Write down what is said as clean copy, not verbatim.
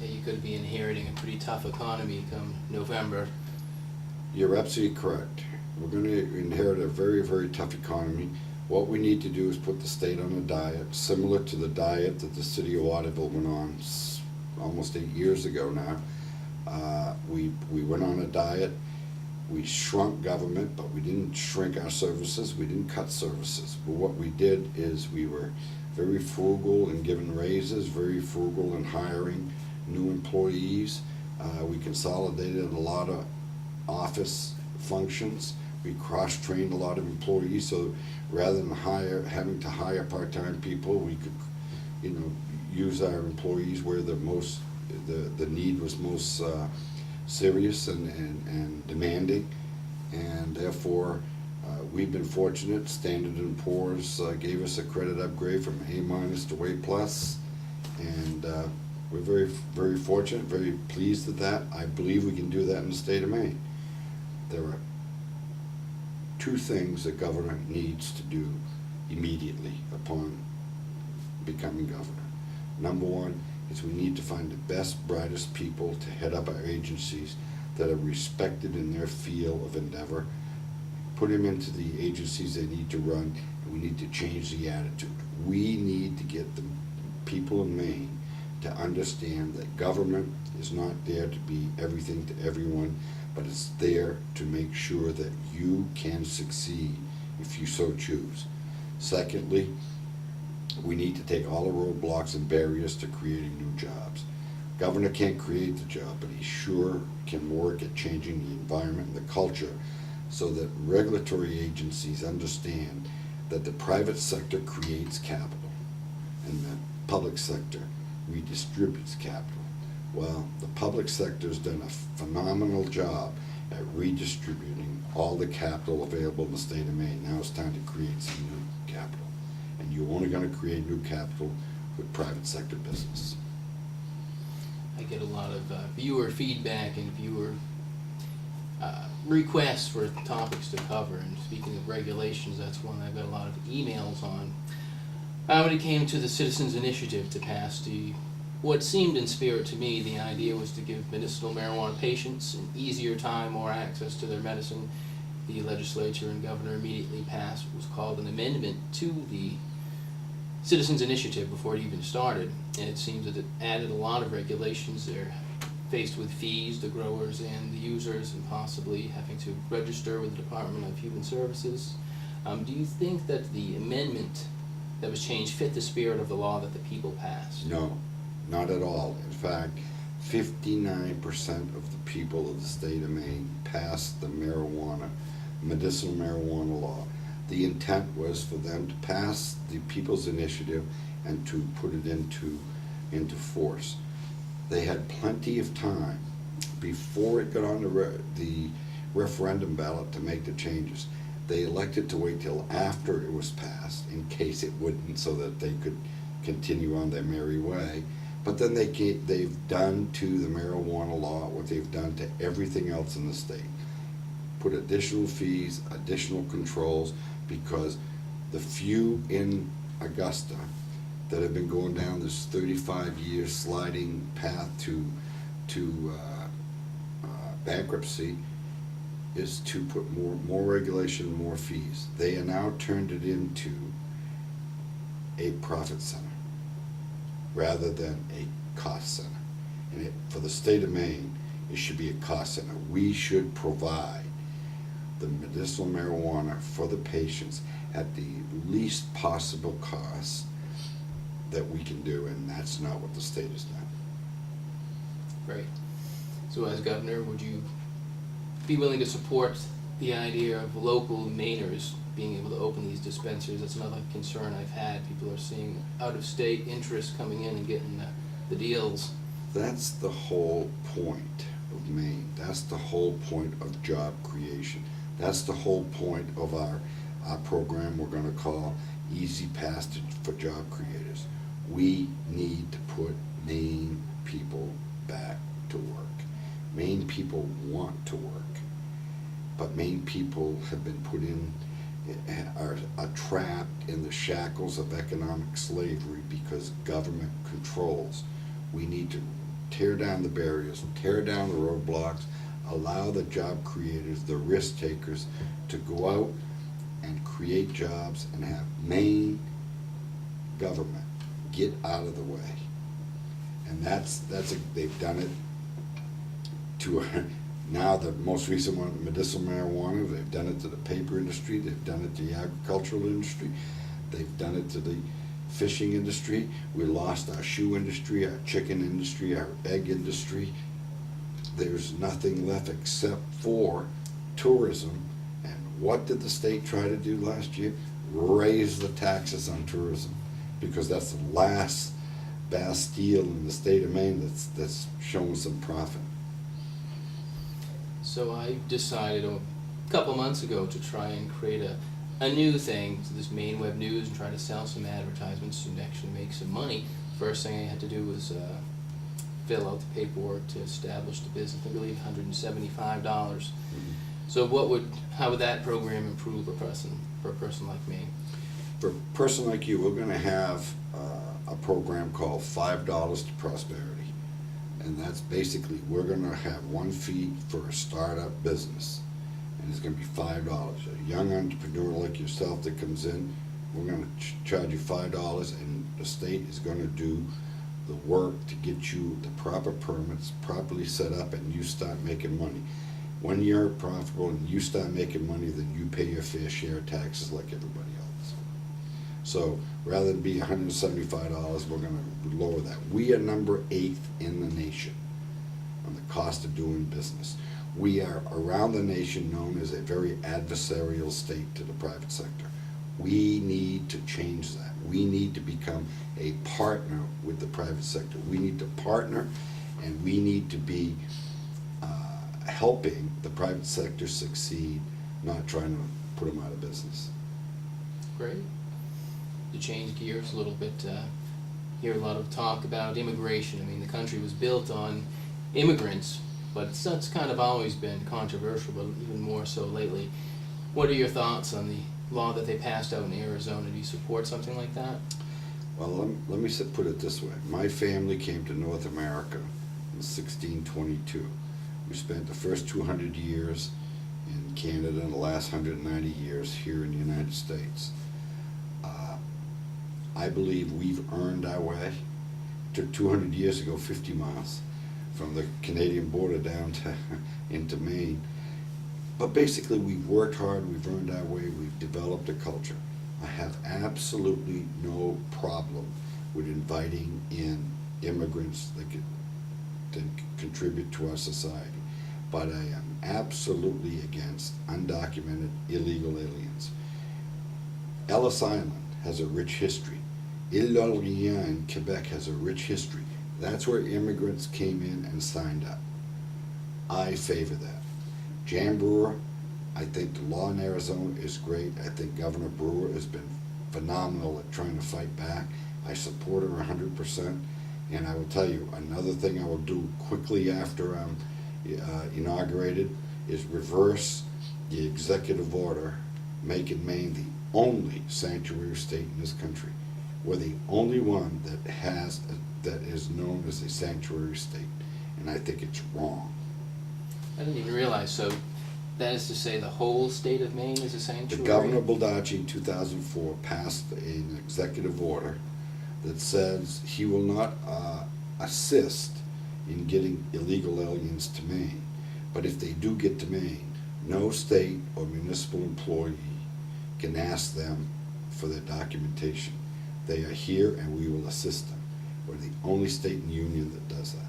that you could be inheriting a pretty tough economy come November. You're absolutely correct. We're going to inherit a very, very tough economy. What we need to do is put the state on a diet similar to the diet that the city of Waterville went on almost 8 years ago now. We went on a diet. We shrunk government, but we didn't shrink our services. We didn't cut services. But what we did is we were very frugal in giving raises, very frugal in hiring new employees. We consolidated a lot of office functions. We cross-trained a lot of employees, so rather than having to hire part-time people, we could, use our employees where the need was most serious and demanding, and therefore we've been fortunate. Standard & Poor's gave us a credit upgrade from A- to A+, and we're very, very fortunate, very pleased at that. I believe we can do that in the state of Maine. There are two things the governor needs to do immediately upon becoming governor. Number one is we need to find the best, brightest people to head up our agencies that are respected in their field of endeavor. Put them into the agencies they need to run, and we need to change the attitude. We need to get the people in Maine to understand that government is not there to be everything to everyone, but it's there to make sure that you can succeed if you so choose. Secondly, we need to take all the roadblocks and barriers to creating new jobs. Governor can't create the job, but he sure can work at changing the environment and the culture so that regulatory agencies understand that the private sector creates capital and the public sector redistributes capital. Well, the public sector's done a phenomenal job at redistributing all the capital available in the state of Maine. Now it's time to create some new capital. And you're only going to create new capital with private sector business. I get a lot of viewer feedback and viewer requests for topics to cover. And speaking of regulations, that's one I've got a lot of emails on. When it came to the Citizens Initiative to pass what seemed in spirit to me, the idea was to give medicinal marijuana patients an easier time, more access to their medicine. The legislature and governor immediately passed what was called an amendment to the Citizens Initiative before it even started, and it seems that it added a lot of regulations. They're faced with fees, the growers and the users, and possibly having to register with the Department of Human Services. Do you think that the amendment that was changed fit the spirit of the law that the people passed? No, not at all. In fact, 59% of the people of the state of Maine passed the medicinal marijuana law. The intent was for them to pass the People's Initiative and to put it into force. They had plenty of time before it got on the referendum ballot to make the changes. They elected to wait till after it was passed in case it wouldn't, so that they could continue on their merry way. But then they've done to the marijuana law what they've done to everything else in the state. Put additional fees, additional controls, because the few in Augusta that have been going down this 35-year sliding path to bankruptcy is to put more regulation, more fees. They are now turned it into a profit center rather than a cost center. And for the state of Maine, it should be a cost center. We should provide the medicinal marijuana for the patients at the least possible cost that we can do, and that's not what the state has done. Great. So as governor, would you be willing to support the idea of local Mainers being able to open these dispensaries? That's another concern I've had. People are seeing out-of-state interest coming in and getting the deals. That's the whole point of Maine. That's the whole point of job creation. That's the whole point of our program we're going to call Easy Passage for Job Creators. We need to put Maine people back to work. Maine people want to work, but Maine people have been put in, are trapped in the shackles of economic slavery because government controls. We need to tear down the barriers, tear down the roadblocks, allow the job creators, the risk takers, to go out and create jobs and have Maine government get out of the way. And they've done it to now the most recent one, medicinal marijuana. They've done it to the paper industry. They've done it to the agricultural industry. They've done it to the fishing industry. We lost our shoe industry, our chicken industry, our egg industry. There's nothing left except for tourism. And what did the state try to do last year? Raise the taxes on tourism, because that's the last Bastille in the state of Maine that's showing some profit. So I decided a couple months ago to try and create a new thing to this Maine Web News and try to sell some advertisements and actually make some money. First thing I had to do was fill out the paperwork to establish the business. I believe $175. So how would that program improve for a person like me? For a person like you, we're going to have a program called $5 to Prosperity. And that's basically, we're going to have one fee for a startup business. And it's going to be $5. A young entrepreneur like yourself that comes in, we're going to charge you $5, and the state is going to do the work to get you the proper permits, properly set up, and you start making money. When you're profitable and you start making money, then you pay your fair share of taxes like everybody else. So rather than be $175, we're going to lower that. We are number 8 in the nation on the cost of doing business. We are around the nation known as a very adversarial state to the private sector. We need to change that. We need to become a partner with the private sector. We need to partner, and we need to be helping the private sector succeed, not trying to put them out of business. Great. To change gears a little bit, hear a lot of talk about immigration. I mean, the country was built on immigrants, but that's kind of always been controversial, but even more so lately. What are your thoughts on the law that they passed out in Arizona? Do you support something like that? Well, let me put it this way. My family came to North America in 1622. We spent the first 200 years in Canada and the last 190 years here in the United States. I believe we've earned our way. It took 200 years to go 50 miles from the Canadian border down to into Maine. But basically, we've worked hard, we've earned our way, we've developed a culture. I have absolutely no problem with inviting in immigrants that contribute to our society. But I am absolutely against undocumented illegal aliens. Ellis Island has a rich history. Île-d'Orléans in Quebec has a rich history. That's where immigrants came in and signed up. I favor that. Jan Brewer, I think the law in Arizona is great. I think Governor Brewer has been phenomenal at trying to fight back. I support her 100%. And I will tell you, another thing I will do quickly after I'm inaugurated is reverse the executive order making Maine the only sanctuary state in this country. We're the only one that is known as a sanctuary state, and I think it's wrong. I didn't even realize. So that is to say the whole state of Maine is a sanctuary? The Governor Baldacci in 2004 passed an executive order that says he will not assist in getting illegal aliens to Maine. But if they do get to Maine, no state or municipal employee can ask them for their documentation. They are here and we will assist them. We're the only state in the union that does that.